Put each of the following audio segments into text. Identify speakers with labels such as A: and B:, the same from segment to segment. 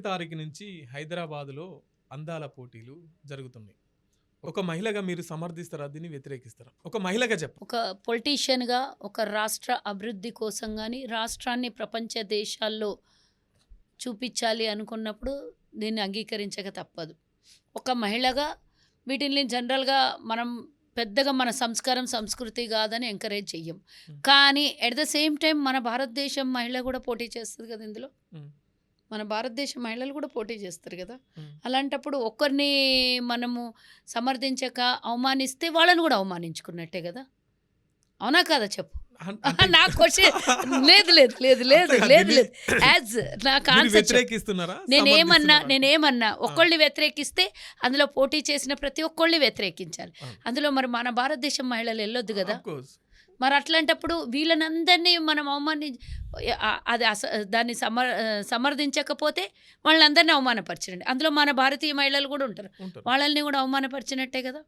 A: తారీఖు నుంచి హైదరాబాద్లో అందాల పోటీలు జరుగుతున్నాయి. ఒక మహిళగా మీరు సమర్థిస్తారా, దీన్ని వ్యతిరేకిస్తారా? ఒక మహిళగా చెప్పండి.
B: ఒక పొలిటీషియన్గా ఒక రాష్ట్ర అభివృద్ధి కోసం కానీ రాష్ట్రాన్ని ప్రపంచ దేశాల్లో చూపించాలి అనుకున్నప్పుడు దీన్ని అంగీకరించక తప్పదు. ఒక మహిళగా వీటిని జనరల్గా మనం పెద్దగా మన సంస్కృతి కాదని ఎంకరేజ్ చెయ్యం. కానీ ఎట్ ద సేమ్ టైం మన భారతదేశం మహిళ కూడా పోటీ చేస్తుంది కదా ఇందులో. మన భారతదేశ మహిళలు కూడా పోటీ చేస్తారు కదా. అలాంటప్పుడు ఒక్కరిని మనము సమర్థించక అవమానిస్తే వాళ్ళని కూడా అవమానించుకున్నట్టే కదా. అవునా కదా చెప్పు. నా క్వశ్చన్ లేదు లేదు లేదు లేదు లేదు లేదు యాజ్ నాకు ఆన్సర్. నేనేమన్నా ఒక్కళ్ళని వ్యతిరేకిస్తే అందులో పోటీ చేసిన ప్రతి ఒక్కళ్ళని వ్యతిరేకించాలి. అందులో మరి మన భారతదేశం మహిళలు వెళ్ళొద్దు కదా. మరి అట్లాంటప్పుడు వీళ్ళనందరినీ మనం అది దాన్ని సమర్థించకపోతే వాళ్ళందరినీ అవమానపరచండి. అందులో మన భారతీయ మహిళలు కూడా ఉంటారు, వాళ్ళని కూడా అవమానపరిచినట్టే కదా.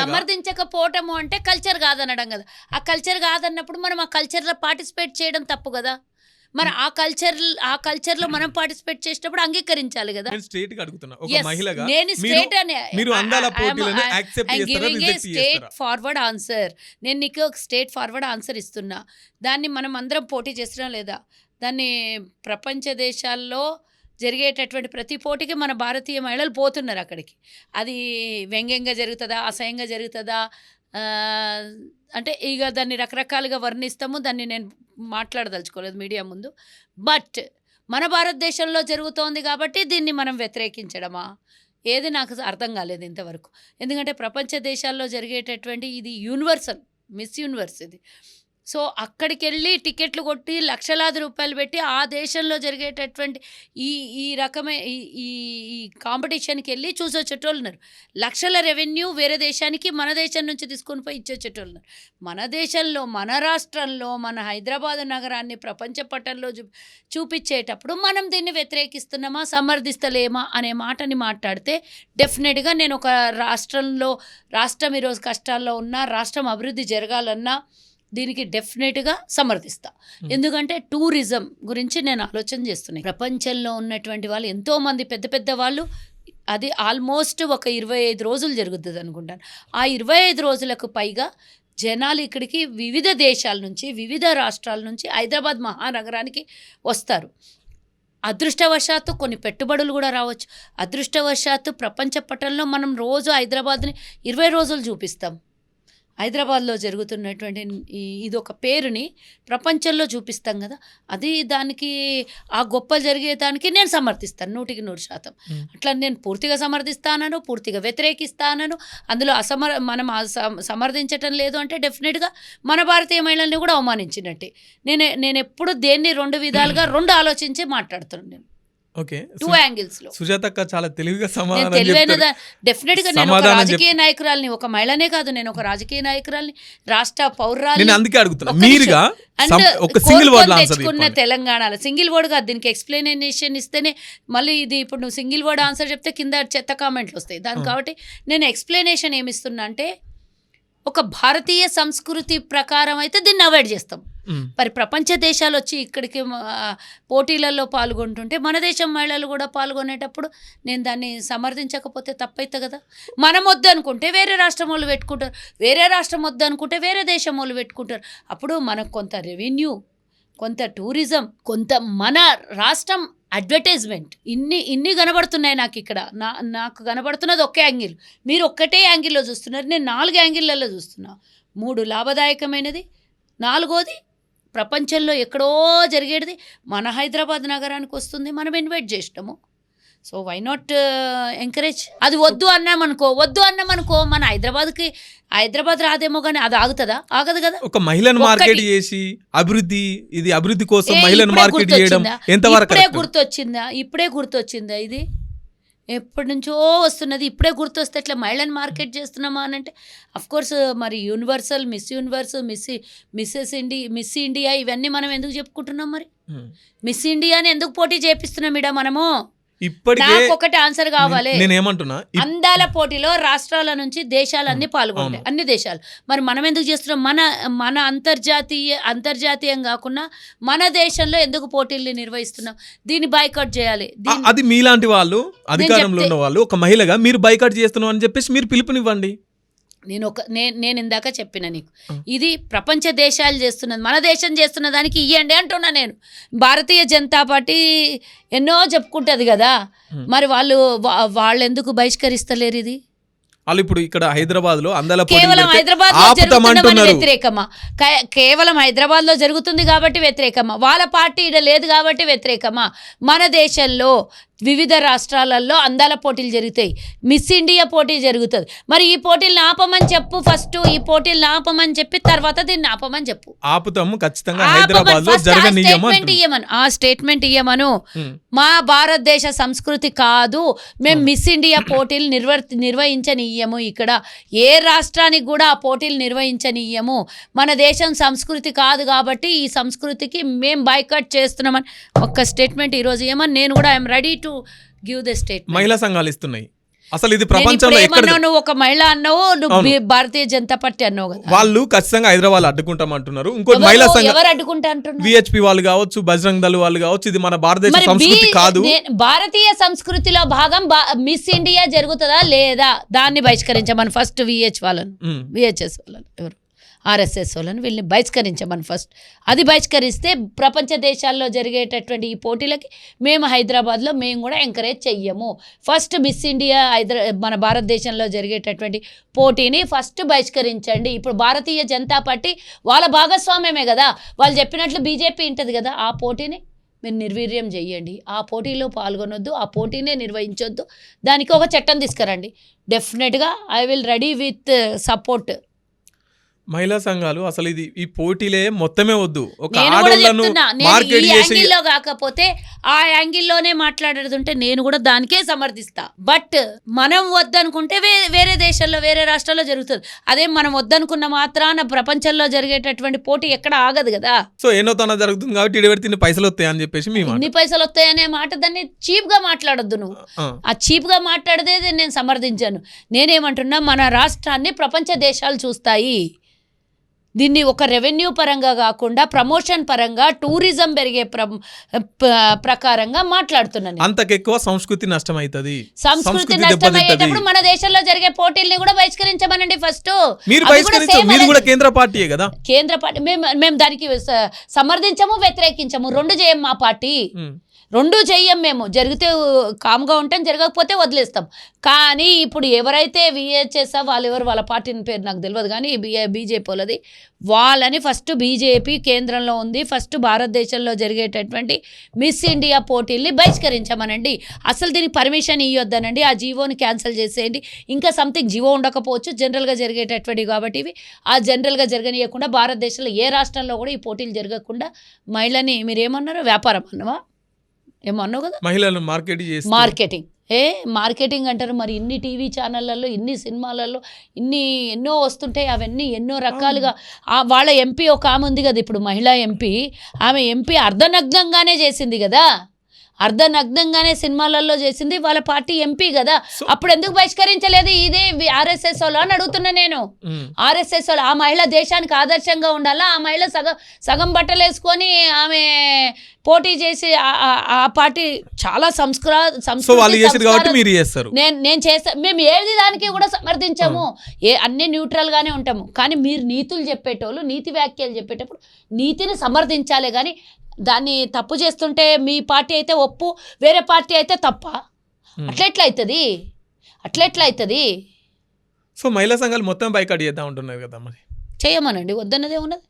B: సమర్థించకపోవటము అంటే కల్చర్ కాదనడం కదా. ఆ కల్చర్ కాదన్నప్పుడు మనం ఆ కల్చర్లో పార్టిసిపేట్ చేయడం తప్పు కదా. మరి ఆ కల్చర్ లో మనం పార్టిసిపేట్ చేసేటప్పుడు అంగీకరించాలి కదా. నేను స్టేట్ ఫార్వర్డ్ ఆన్సర్, నేను నీకు ఒక స్టేట్ ఫార్వర్డ్ ఆన్సర్ ఇస్తున్నా. దాన్ని మనం అందరం పోటీ చేస్తున్నాం లేదా? దాన్ని ప్రపంచ దేశాల్లో జరిగేటటువంటి ప్రతి పోటీకి మన భారతీయ మహిళలు పోతున్నారు అక్కడికి. అది వ్యంగ్యంగా జరుగుతుందా, అసహ్యంగా జరుగుతుందా అంటే ఇక దాన్ని రకరకాలుగా వర్ణిస్తాము. దాన్ని నేను మాట్లాడదలుచుకోలేదు మీడియా ముందు. బట్ మన భారతదేశంలో జరుగుతోంది కాబట్టి దీన్ని మనం వ్యతిరేకించడమా ఏది నాకు అర్థం కాలేదు ఇంతవరకు. ఎందుకంటే ప్రపంచ దేశాల్లో జరిగేటటువంటి ఇది యూనివర్సల్, మిస్ యూనివర్స్ ఇది. సో అక్కడికి వెళ్ళి టికెట్లు కొట్టి లక్షలాది రూపాయలు పెట్టి ఆ దేశంలో జరిగేటటువంటి ఈ రకమైన ఈ కాంపిటీషన్కి వెళ్ళి చూసొచ్చేటోళ్ళు ఉన్నారు. లక్షల రెవెన్యూ వేరే దేశానికి మన దేశం నుంచి తీసుకొని పోయి ఇచ్చొచ్చేటోళ్ళు ఉన్నారు. మన దేశంలో, మన రాష్ట్రంలో, మన హైదరాబాద్ నగరాన్ని ప్రపంచ పటంలో చూపించేటప్పుడు మనం దీన్ని వ్యతిరేకిస్తున్నామా, సమర్థిస్తలేమా అనే మాటని మాట్లాడితే డెఫినెట్గా నేను ఒక రాష్ట్రం ఈరోజు కష్టాల్లో ఉన్నా, రాష్ట్రం అభివృద్ధి జరగాలన్నా దీనికి డెఫినెట్గా సమర్థిస్తా. ఎందుకంటే టూరిజం గురించి నేను ఆలోచన చేస్తున్నాను. ప్రపంచంలో ఉన్నటువంటి వాళ్ళు ఎంతోమంది పెద్ద పెద్ద వాళ్ళు, అది ఆల్మోస్ట్ ఒక 25 రోజులు జరుగుతుంది అనుకుంటాను. ఆ 25 రోజులకు పైగా జనాలు ఇక్కడికి వివిధ దేశాల నుంచి, వివిధ రాష్ట్రాల నుంచి హైదరాబాద్ మహానగరానికి వస్తారు. అదృష్టవశాత్తు కొన్ని పెట్టుబడులు కూడా రావచ్చు. అదృష్టవశాత్తు ప్రపంచ పటంలో మనం రోజు హైదరాబాద్ని 20 రోజులు చూపిస్తాం. హైదరాబాద్లో జరుగుతున్నటువంటి ఇది ఒక పేరుని ప్రపంచంలో చూపిస్తాం కదా. అది దానికి ఆ గొప్ప జరిగేదానికి నేను సమర్థిస్తాను 100%. అట్లా నేను పూర్తిగా సమర్థిస్తానను, పూర్తిగా వ్యతిరేకిస్తానను. అందులో మనం సమర్థించటం లేదు అంటే డెఫినెట్గా మన భారతీయ మహిళల్ని కూడా అవమానించినట్టే. నేను ఎప్పుడు దేన్ని 2 విధాలుగా 2 ఆలోచించి మాట్లాడుతున్నాను. నేను టూ యాంగిల్స్ లో.
A: సుజాతక్క చాలా తెలివిగా సమాధానం
B: తెలివైనదా. డెఫినెట్గా నేను ఒక రాజకీయ నాయకురాలిని, ఒక మహిళనే కాదు, నేను ఒక రాజకీయ నాయకురాలిని, రాష్ట్ర పౌరాలిని.
A: అందుకే అడుగుతున్నా, మీరుగా ఒక సింగిల్ వర్డ్
B: తెచ్చుకున్న తెలంగాణలో సింగిల్ వర్డ్ కాదు. దీనికి ఎక్స్ప్లెనేషన్ ఇస్తేనే మళ్ళీ ఇది ఇప్పుడు నువ్వు సింగిల్ వర్డ్ ఆన్సర్ చెప్తే కింద చెత్త కామెంట్లు వస్తాయి దాని. కాబట్టి నేను ఎక్స్ప్లెనేషన్ ఏమిస్తున్నా అంటే ఒక భారతీయ సంస్కృతి ప్రకారం అయితే దీన్ని అవాయిడ్ చేస్తాం. మరి ప్రపంచ దేశాలు వచ్చి ఇక్కడికి పోటీలలో పాల్గొంటుంటే మన దేశం మహిళలు కూడా పాల్గొనేటప్పుడు నేను దాన్ని సమర్థించకపోతే తప్పైతే కదా. మనం వద్దు అనుకుంటే వేరే రాష్ట్రం వాళ్ళు పెట్టుకుంటారు, వేరే రాష్ట్రం వద్దు అనుకుంటే వేరే దేశం వాళ్ళు పెట్టుకుంటారు. అప్పుడు మనకు కొంత రెవెన్యూ, కొంత టూరిజం, కొంత మన రాష్ట్రం అడ్వర్టైజ్మెంట్ ఇన్ని కనబడుతున్నాయి నాకు ఇక్కడ. నాకు కనబడుతున్నది ఒకే యాంగిల్, మీరు ఒక్కటే యాంగిల్లో చూస్తున్నారు. నేను 4 యాంగిళ్ళల్లో చూస్తున్నా. 3 లాభదాయకమైనది, 4వది ప్రపంచంలో ఎక్కడో జరిగేది మన హైదరాబాద్ నగరానికి వస్తుంది, మనం ఇన్వైట్ చేసినాము. So why not encourage. అది వద్దు అన్నామనుకో మన హైదరాబాద్ రాదేమో కానీ అది ఆగుతుందా? ఆగదు కదా.
A: ఒక మహిళను మార్కెట్ చేసి అభివృద్ధి కోసం మహిళను మార్కెట్ చేయడం ఎంతవరకు
B: ఇప్పుడే గుర్తొచ్చిందా? ఇది ఎప్పటి నుంచో వస్తున్నది, ఇప్పుడే గుర్తొస్తే ఇట్లా మహిళను మార్కెట్ చేస్తున్నామా అని అంటే అఫ్కోర్స్ మరి universal, miss universe, miss India ఇవన్నీ మనం ఎందుకు చెప్పుకుంటున్నాం? మరి మిస్ ఇండియాని ఎందుకు పోటీ చేపిస్తున్నాం ఇడ మనము?
A: ఇప్పటికే
B: నాకు ఒకటి ఆన్సర్ కావాలి.
A: నేనేమంటున్నా,
B: అందాల పోటీలో రాష్ట్రాల నుంచి దేశాలన్నీ పాల్గొంటాయి,
A: అవును.
B: అన్ని దేశాలు. మరి మనం ఎందుకు చేస్తున్నాం? మన అంతర్జాతీయం కాకుండా మన దేశంలో ఎందుకు పోటీల్ని నిర్వహిస్తున్నాం? దీన్ని బాయ్కాట్ చేయాలి.
A: అది మీలాంటి వాళ్ళు అధికారంలో ఉన్న వాళ్ళు ఒక మహిళగా మీరు బైకాట్ చేస్తున్నాం అని చెప్పేసి మీరు పిలుపునివ్వండి.
B: నేను ఇందాక చెప్పిన నీకు, ఇది ప్రపంచ దేశాలు చేస్తున్నది, మన దేశం చేస్తున్న దానికి ఇయ్యండి అంటున్నా నేను. భారతీయ జనతా పార్టీ ఎన్నో చెప్పుకుంటుంది కదా, మరి వాళ్ళు ఎందుకు బహిష్కరిస్తలేరు? ఇది
A: వాళ్ళు ఇప్పుడు ఇక్కడ హైదరాబాద్ లో అందాల
B: కేవలం హైదరాబాద్ లో జరుగుతున్న వ్యతిరేకమా? కేవలం హైదరాబాద్ లో జరుగుతుంది కాబట్టి వ్యతిరేకమా? వాళ్ళ పార్టీ ఇక్కడ లేదు కాబట్టి వ్యతిరేకమా? మన దేశంలో వివిధ రాష్ట్రాలలో అందాల పోటీలు జరుగుతాయి, మిస్ ఇండియా పోటీ జరుగుతుంది. మరి ఈ పోటీలను ఆపమని చెప్పు, ఫస్ట్ ఈ పోటీలను ఆపమని చెప్పి తర్వాత దీన్ని ఆపమని చెప్పు.
A: ఆపుతాము ఖచ్చితంగా, హైదరాబాద్ లో జరగనియ్యమను,
B: ఆ స్టేట్మెంట్ ఇయ్యమను. మా భారతదేశ సంస్కృతి కాదు, మేము మిస్ ఇండియా పోటీలు నిర్వహించనియ్యము. ఇక్కడ ఏ రాష్ట్రానికి కూడా ఆ పోటీలు నిర్వహించనియ్యము. మన దేశం సంస్కృతి కాదు కాబట్టి ఈ సంస్కృతికి మేము బాయ్కాట్ చేస్తున్నామని ఒక్క స్టేట్మెంట్ ఈరోజు ఇయ్యమని. నేను కూడా I'm ready to give the statement.
A: మహిళా సంఘాలు ఇస్తున్నాయి. అసలు ఇది ప్రపంచంలో
B: నువ్వు ఒక మహిళ అన్నావు, నువ్వు భారతీయ జనతా పార్టీ అన్నావు కదా.
A: వాళ్ళు ఖచ్చితంగా హైదరాబాద్ అడ్డుకుంటామంటున్నారు. ఇంకోటి మహిళా సంఘం
B: ఎవరు అడ్డుకుంటా అంటున్నారు?
A: విహెచ్పి వాళ్ళు కావచ్చు, బజరంగ్ దళ్ వాళ్ళు కావచ్చు. ఇది మన భారతదేశ సంస్కృతి కాదు.
B: భారతీయ సంస్కృతిలో భాగం మిస్ ఇండియా జరుగుతుందా లేదా దాన్ని బహిష్కరించమని ఫస్ట్ విహెచ్ఎస్ వాళ్ళని, ఎవరు ఆర్ఎస్ఎస్ వాళ్ళని, వీళ్ళని బహిష్కరించమని ఫస్ట్. అది బహిష్కరిస్తే ప్రపంచ దేశాల్లో జరిగేటటువంటి ఈ పోటీలకి మేము హైదరాబాద్లో మేము కూడా ఎంకరేజ్ చెయ్యము. ఫస్ట్ మిస్ ఇండియా మన భారతదేశంలో జరిగేటటువంటి పోటీని ఫస్ట్ బహిష్కరించండి. ఇప్పుడు భారతీయ జనతా పార్టీ వాళ్ళ భాగస్వామ్యమే కదా, వాళ్ళు చెప్పినట్లు బీజేపీ ఉంటుంది కదా, ఆ పోటీని మీరు నిర్వీర్యం చెయ్యండి. ఆ పోటీలో పాల్గొనొద్దు, ఆ పోటీనే నిర్వహించొద్దు. దానికి ఒక చట్టం తీసుకురండి. డెఫినెట్గా I will ready with support.
A: మహిళా సంఘాలు అసలు ఇది ఈ పోటీలే మొత్తమే వద్దు, ఒక
B: నేను కూడా
A: ఆడోళ్ళను
B: చెప్తున్నా,
A: మార్కెట్
B: నేను ఈ
A: చేసి
B: యాంగిల్లో కాకపోతే ఆ యాంగిల్లోనే మాట్లాడేది నేను కూడా దానికే సమర్థిస్తా. బట్ మనం వద్దనుకుంటే వేరే దేశాల్లో వేరే రాష్ట్రాల్లో జరుగుతుంది. అదే మనం వద్దనుకున్న మాత్రాన ప్రపంచంలో జరిగేటటువంటి పోటీ ఎక్కడ ఆగదు కదా.
A: సో ఏనో తన జరుగుతుంది కాబట్టి ఇడివెడితే ఇన్ని పైసలు వస్తాయి అని చెప్పేసి మేము
B: ఇన్ని పైసలు వస్తాయనే మాట దాన్ని చీప్ గా మాట్లాడొద్దు. నువ్వు ఆ చీప్ గా మాట్లాడదే నేను సమర్థించాను. నేనేమంటున్నా, మన రాష్ట్రాన్ని ప్రపంచ దేశాలు చూస్తాయి. దీన్ని ఒక రెవెన్యూ పరంగా కాకుండా ప్రమోషన్ పరంగా, టూరిజం పెరిగే ప్రకారంగా మాట్లాడుతున్నాను.
A: అంతకెక్కువ సంస్కృతి నష్టమైతుంది.
B: సంస్కృతి నష్టమయ్యేటప్పుడు మన దేశంలో జరిగే పోటీల్ని కూడా బహిష్కరించమనండి ఫస్ట్.
A: మీరు కూడా కేంద్ర పార్టీయే కదా.
B: కేంద్ర పార్టీ మేము దానికి సమర్థించము, వ్యతిరేకించము, రెండు చేయం. మా పార్టీ రెండూ చెయ్యం. మేము జరిగితే కామ్గా ఉంటాం, జరగకపోతే వదిలేస్తాం. కానీ ఇప్పుడు ఎవరైతే విహెచ్ఎస్ వాళ్ళ పార్టీని పేరు నాకు తెలియదు, కానీ బీజేపీ వాళ్ళది, వాళ్ళని ఫస్ట్ బీజేపీ కేంద్రంలో ఉంది, ఫస్ట్ భారతదేశంలో జరిగేటటువంటి మిస్ ఇండియా పోటీల్ని బహిష్కరించమనండి. అసలు దీనికి పర్మిషన్ ఇవ్వద్దనండి, ఆ జీవోని క్యాన్సిల్ చేసేయండి. ఇంకా సంథింగ్ జీవో ఉండకపోవచ్చు, జనరల్గా జరిగేటటువంటి కాబట్టి ఇవి ఆ జనరల్గా జరగనీయకుండా భారతదేశంలో ఏ రాష్ట్రంలో కూడా ఈ పోటీలు జరగకుండా మహిళని మీరేమన్నారు, వ్యాపారం అన్నవా ఏమో అన్నావు కదా,
A: మహిళలు
B: మార్కెటింగ్ అంటారు. మరి ఇన్ని టీవీ ఛానళ్ళల్లో, ఇన్ని సినిమాలలో ఎన్నో వస్తుంటాయి. అవన్నీ ఎన్నో రకాలుగా వాళ్ళ ఎంపీ ఒక ఆమె ఉంది కదా ఇప్పుడు, మహిళా ఎంపీ, ఆమె ఎంపీ అర్ధనగ్నంగానే చేసింది కదా, అర్ధనగ్నంగానే సినిమాలలో చేసింది, వాళ్ళ పార్టీ ఎంపీ కదా. అప్పుడు ఎందుకు బహిష్కరించలేదు? ఇదే ఆర్ఎస్ఎస్ వాళ్ళు అని అడుగుతున్నా నేను. ఆర్ఎస్ఎస్ వాళ్ళు, ఆ మహిళ దేశానికి ఆదర్శంగా ఉండాలా, ఆ మహిళ సగం బట్టలు వేసుకొని ఆమె పోటీ చేసి ఆ పార్టీ చాలా నేను చేస్తా. మేము ఏది దానికి కూడా సమర్థించాము, అన్ని న్యూట్రల్ గానే ఉంటాము. కానీ మీరు నీతులు చెప్పేటోళ్ళు, నీతి వ్యాఖ్యలు చెప్పేటప్పుడు నీతిని సమర్థించాలే కానీ దాన్ని తప్పు చేస్తుంటే మీ పార్టీ అయితే ఒప్పు, వేరే పార్టీ అయితే తప్ప, అట్లెట్లా అవుతుంది?
A: సో మహిళా సంఘాలు మొత్తం బైకాట్ చేద్దాం ఉంటున్నారు కదా, మరి
B: చేయమనండి, వద్దన్నదే ఉన్నది.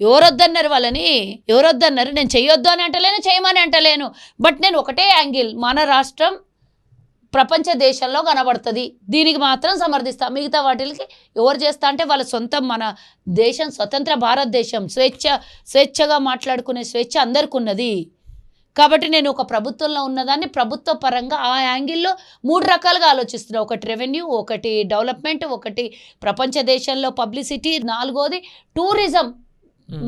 B: ఎవరు వద్దన్నారు వాళ్ళని? ఎవరు వద్దన్నారు? నేను చెయ్యొద్దు అని అంటలేను, చేయమని అంటలేను. బట్ నేను ఒకటే యాంగిల్, మన రాష్ట్రం ప్రపంచ దేశంలో కనబడుతుంది, దీనికి మాత్రం సమర్థిస్తా. మిగతా వాటికి ఎవరు చేస్తా అంటే వాళ్ళ సొంతం. మన దేశం స్వతంత్ర భారతదేశం, స్వేచ్ఛగా మాట్లాడుకునే స్వేచ్ఛ అందరికీ ఉన్నది. కాబట్టి నేను ఒక ప్రభుత్వంలో ఉన్నదాన్ని ప్రభుత్వ పరంగా ఆ యాంగిల్లో 3 రకాలుగా ఆలోచిస్తున్నాను. ఒకటి రెవెన్యూ, ఒకటి డెవలప్మెంట్, ఒకటి ప్రపంచ దేశంలో పబ్లిసిటీ, 4వది టూరిజం.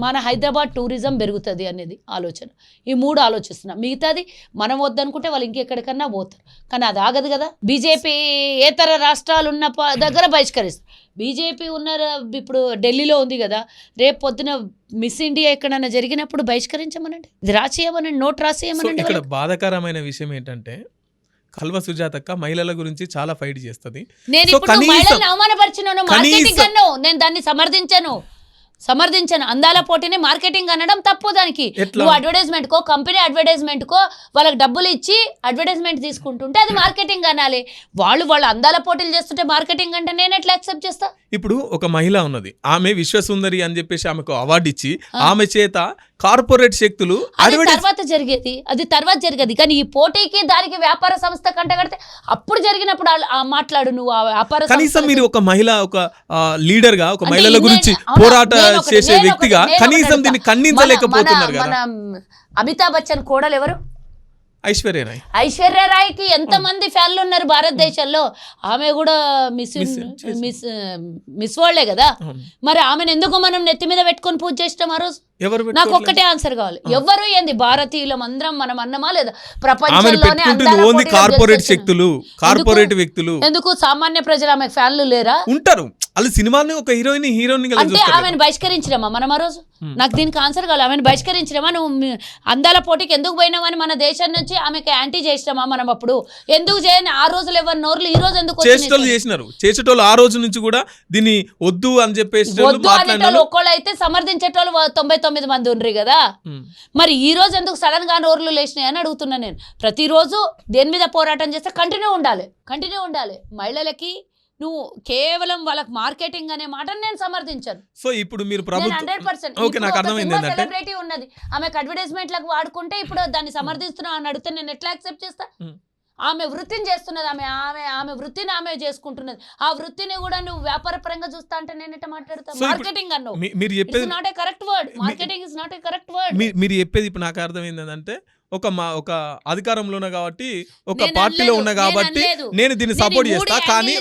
B: మన హైదరాబాద్ టూరిజం పెరుగుతుంది అనేది ఆలోచన. ఈ 3 ఆలోచిస్తున్నాం. మిగతాది మనం వద్దనుకుంటే వాళ్ళు ఇంకెక్కడికన్నా పోతారు. కానీ అది ఆగదు కదా. బీజేపీ ఏతర రాష్ట్రాలు ఉన్న దగ్గర బహిష్కరిస్తారు. బీజేపీ ఇప్పుడు ఢిల్లీలో ఉంది కదా, రేపు పొద్దున మిస్ ఇండియా ఎక్కడన్నా జరిగినప్పుడు బహిష్కరించమనండి, ఇది రాసేయమనండి, నోట్ రాసేయమనండి.
A: ఇక్కడ బాధాకరమైన విషయం ఏంటంటే కల్వ సుజాతక్క మహిళల గురించి చాలా ఫైట్ చేస్తుంది.
B: నేను ఇప్పుడు మహిళలను అవమానపరిచినాను, మార్కెటింగ్ అన్నావు, నేను దాన్ని సమర్థించను. అందాల పోటీని మార్కెటింగ్ అనడం తప్పు. దానికి నువ్వు అడ్వర్టైజ్మెంట్ కో, కంపెనీ అడ్వర్టైజ్మెంట్ కో వాళ్ళకి డబ్బులు ఇచ్చి అడ్వర్టైజ్మెంట్ తీసుకుంటుంటే అది మార్కెటింగ్ అనాలి. వాళ్ళు అందాల పోటీలు చేస్తుంటే మార్కెటింగ్ అంటే నేను ఎట్లా యాక్సెప్ట్ చేస్తా?
A: ఇప్పుడు ఒక మహిళ ఉన్నది, ఆమె విశ్వసుందరి అని చెప్పేసి ఆమెకు అవార్డు ఇచ్చి ఆమె చేత కార్పొరేట్ శక్తులు
B: తర్వాత జరిగేది. కానీ ఈ పోటీకి దానికి వ్యాపార సంస్థ కంటగడితే అప్పుడు జరిగినప్పుడు మాట్లాడు నువ్వు. ఆ వ్యాపార
A: కనీసం మీరు ఒక మహిళ, ఒక లీడర్ గా, ఒక మహిళల గురించి పోరాట చేసే వ్యక్తిగా కనీసం దీన్ని ఖండించలేకపోతున్నారు కదా.
B: అమితాబ్ బచ్చన్ కోడలు ఎవరు?
A: ఐశ్వర్య
B: రాయ్కి ఎంతమంది ఫ్యాన్లు ఉన్నారు భారతదేశంలో. ఆమె కూడా మిస్ వరల్డే కదా. మరి ఆమెను ఎందుకు మనం నెత్తి మీద పెట్టుకొని పూజ చేస్తాం ఆ రోజు? నాకు ఒక్కటే ఆన్సర్ కావాలి. ఎవరు ఏంది భారతీయులం అందరం మనం అన్నమా లేదా? ప్రపంచంలోనే
A: కార్పొరేట్ శక్తులు, కార్పొరేట్ వ్యక్తులు.
B: ఎందుకు సామాన్య ప్రజలు ఆమె ఫ్యాన్లు లేరా?
A: ఉంటారు. వాళ్ళు సినిమాని ఒక హీరోయిన్
B: అంటే ఆమెను బహిష్కరించడమా మనం ఆ రోజు? నాకు దీనికి ఆన్సర్ కావాలి. ఆమెను బహిష్కరించడమా? నువ్వు అందాల పోటీకి ఎందుకు పోయినావని మన దేశం నుంచి ఆమెకి యాంటీ చేసినామా మనం? అప్పుడు ఎందుకు చేయని ఆ రోజులు ఎవరు నోర్లు ఈ రోజు ఎందుకు
A: చేసినారు? చేసేటోళ్ళు ఆ రోజు నుంచి కూడా దీన్ని వద్దు అని చెప్పేసి
B: ఒక్కళ్ళు అయితే సమర్థించేటోళ్ళు 99 మంది ఉండ్రి కదా. మరి ఈ రోజు ఎందుకు సడన్ గా నోర్లు లేచినాయి అని అడుగుతున్నా నేను. ప్రతిరోజు దేని మీద పోరాటం చేస్తే కంటిన్యూ ఉండాలి. మహిళలకి నువ్వు కేవలం వాళ్ళకి మార్కెటింగ్ అనే మాట నేను సమర్థించాను.
A: సో ఇప్పుడు మీరు
B: 100% సెలబ్రిటీ ఉన్నది, ఆమెకు అడ్వర్టైజ్మెంట్లకు వాడుకుంటే ఇప్పుడు దాన్ని సమర్థిస్తున్నా అని అడిగితే నేను ఎట్లా యాక్సెప్ట్ చేస్తా? ఆమె వృత్తిని చేస్తున్నది, ఆమె వృత్తిని ఆమె చేసుకుంటున్నది. ఆ వృత్తిని కూడా నువ్వు వ్యాపార పరంగా చూస్తా అంటే నేను ఎట్లా మాట్లాడతా? మార్కెటింగ్ అన్నావు, మీరు చెప్పేది not a correct word. Marketing is not a correct word.
A: మీరు చెప్పేది ఇప్పుడు నాకు అర్థమైందంటే ఒక అధికారంలో ఉన్నా కాబట్టి, ఒక పార్టీలో ఉన్నా కాబట్టి నేను దీన్ని సపోర్ట్ చేస్తా, కానీ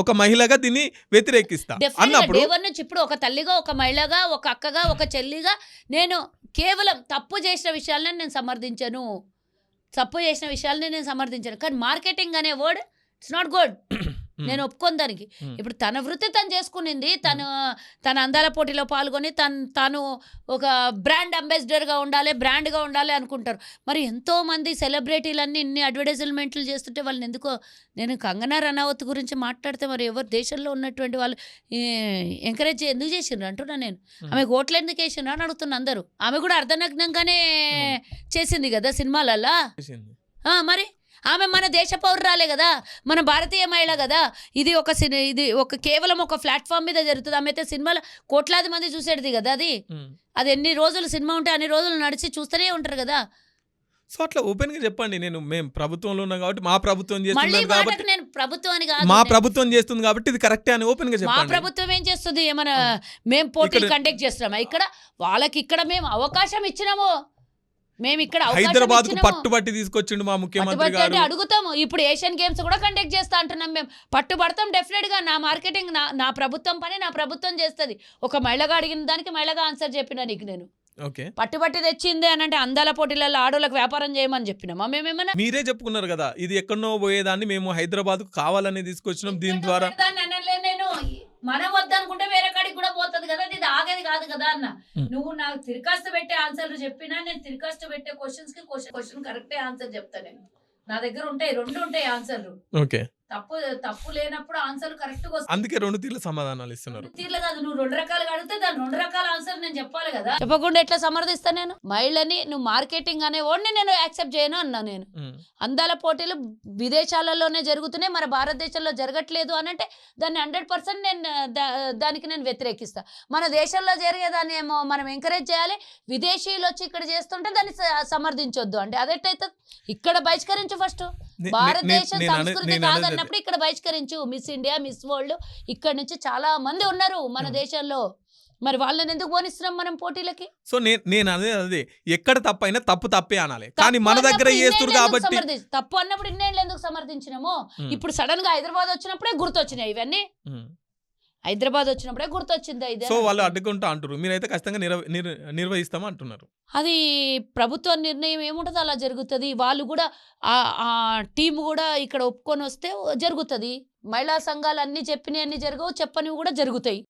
A: ఒక మహిళగా దీన్ని వ్యతిరేకిస్తా అన్నప్పుడు
B: ఇప్పుడు ఒక తల్లిగా, ఒక మహిళగా, ఒక అక్కగా, ఒక చెల్లిగా నేను కేవలం తప్పు చేసిన విషయాలను నేను సమర్థించాను. కానీ మార్కెటింగ్ అనే వర్డ్ ఇట్స్ నాట్ గుడ్. నేను ఒప్పుకోను దానికి. ఇప్పుడు తన వృత్తి తను చేసుకునింది, తన అందాల పోటీలో పాల్గొని తాను ఒక బ్రాండ్ అంబాసిడర్గా ఉండాలి, బ్రాండ్గా ఉండాలి అనుకుంటారు. మరి ఎంతోమంది సెలబ్రిటీలన్నీ ఇన్ని అడ్వర్టైజ్మెంట్లు చేస్తుంటే వాళ్ళని ఎందుకో, నేను కంగనా రనౌత్ గురించి మాట్లాడితే మరి ఎవరు దేశంలో ఉన్నటువంటి వాళ్ళు ఎంకరేజ్ ఎందుకు చేసిండ్రు అంటున్నా నేను. ఆమె ఓట్లు ఎందుకు వేసిండ్రు అని అడుగుతున్నా అందరూ. ఆమె కూడా అర్ధనగ్నంగానే చేసింది కదా సినిమాలల్లా. మరి ఆమె మన దేశ పౌరురాలే కదా, మన భారతీయ మహిళ కదా. ఇది ఒక కేవలం ఒక ప్లాట్ఫామ్ మీద జరుగుతుంది. ఆమె అయితే సినిమాలో కోట్లాది మంది చూసేది కదా. అది ఎన్ని రోజులు సినిమా ఉంటే అన్ని రోజులు నడిచి చూస్తూనే ఉంటారు కదా.
A: సో అట్లా ఓపెన్ గా చెప్పండి. మేము ప్రభుత్వంలో ఉన్నాం కాబట్టి, మా ప్రభుత్వం చేస్తుంది కాబట్టి,
B: నేను ప్రభుత్వాన్ని కాదు,
A: మా ప్రభుత్వం చేస్తుంది కాబట్టి ఇది కరెక్టే అని ఓపెన్ గా చెప్పండి.
B: మా ప్రభుత్వం ఏం చేస్తుంది? ఏమన్నా మేము పోటీలు కండక్ట్ చేస్తున్నామా? ఇక్కడ వాళ్ళకి మేము అవకాశం ఇచ్చినాము. మేము ఇక్కడ
A: హైదరాబాద్ కు పట్టుబట్టి తీసుకొచ్చిండు మా ముఖ్యమంత్రి గారు.
B: అడుగుతాము. ఇప్పుడు ఏషియన్ గేమ్స్ కూడా కండక్ట్ చేస్తా అంటున్నాం. మేము పట్టుబడతాం డెఫినెట్ గా. నా మార్కెటింగ్ నా ప్రభుత్వం పని నా ప్రభుత్వం చేస్తుంది. ఒక మహిళగా అడిగిన దానికి మహిళగా ఆన్సర్ చెప్పినా నీకు నేను. పట్టుబట్టి తెచ్చింది అని అంటే అందాల పోటీలలో ఆడోళ్ళకి వ్యాపారం చేయమని చెప్పినామా? మేమేమన్నా?
A: మీరే చెప్పుకున్నారు కదా, ఇది ఎక్కడో పోయేదాన్ని మేము హైదరాబాద్ కు కావాలని తీసుకొచ్చినాం. దీని ద్వారా
B: నేను మనం వద్దనుకుంటే వేరే కాడికి కూడా పోతుంది కదా. ఇది ఆగేది కాదు కదా అన్న. నువ్వు నాకు తిరకాస్తు పెట్టే ఆన్సర్లు చెప్పినా నేను తిరకాస్తు పెట్టే క్వశ్చన్స్ కి క్వశ్చన్ కరెక్టే ఆన్సర్ చెప్తా. నేను నా దగ్గర ఉంటాయి 2 ఉంటాయి ఆన్సర్లు. తప్పు లేనప్పుడు ఆన్సర్ కరెక్ట్ గా వస్తుంది.
A: అందుకే 2 తీర్ల సమాధానాలు ఇస్తున్నారు.
B: తీర్లు కాదు, నువ్వు 2 రకాలుగా అడిగితే దాని 2 రకాల ఆన్సర్ నేను చెప్పాలి కదా. చెప్పకుండా ఎట్లా సమర్థిస్తా నేను? మహిళని నువ్వు మార్కెటింగ్ అనే వాడిని నేను యాక్సెప్ట్ చేయను అన్నా. నేను అందాల పోటీలు విదేశాలలోనే జరుగుతున్నాయి, మన భారతదేశంలో జరగట్లేదు అని అంటే దాన్ని 100% దానికి నేను వ్యతిరేకిస్తా. మన దేశంలో జరిగేదాన్ని ఏమో మనం ఎంకరేజ్ చేయాలి, విదేశీయులు వచ్చి ఇక్కడ చేస్తుంటే దాన్ని సమర్థించొద్దు అంటే అదెట్టయితే? ఇక్కడ బహిష్కరించు ఫస్ట్. భారతదేశం సంస్కృతి కాదన్నప్పుడు ఇక్కడ బహిష్కరించు. మిస్ ఇండియా, మిస్ వరల్డ్ ఇక్కడ నుంచి చాలా మంది ఉన్నారు మన దేశంలో. మరి వాళ్ళని ఎందుకు పోనిస్తున్నాం మనం పోటీలకి?
A: సో నేను అదే ఎక్కడ తప్పైనా తప్పే అనాలి. కానీ మన దగ్గర చేస్తున్నారు కాబట్టి
B: తప్పు అన్నప్పుడు ఇన్నేళ్ళు ఎందుకు సమర్థించినామో? ఇప్పుడు సడన్ గా హైదరాబాద్ వచ్చినప్పుడే గుర్తొచ్చినాయి ఇవన్నీ. హైదరాబాద్ వచ్చినప్పుడే గుర్తొచ్చింది ఇదే
A: సో వాళ్ళు
B: అనుకున్నా.
A: అడ్డుకుంటా అంటారు. మీరైతే ఖచ్చితంగా నిర్వహిస్తాం అంటున్నారు.
B: అది ప్రభుత్వ నిర్ణయం ఏముంటదో అలా జరుగుతది. వాళ్ళు గూడా ఆ టీమ్ గూడా ఇక్కడ ఒప్పుకొనొస్తే జరుగుతది. మహిళా సంఘాలన్నీ చెప్పినయన్ని జరగవు, చెప్పనివి గూడా జరుగుతాయి.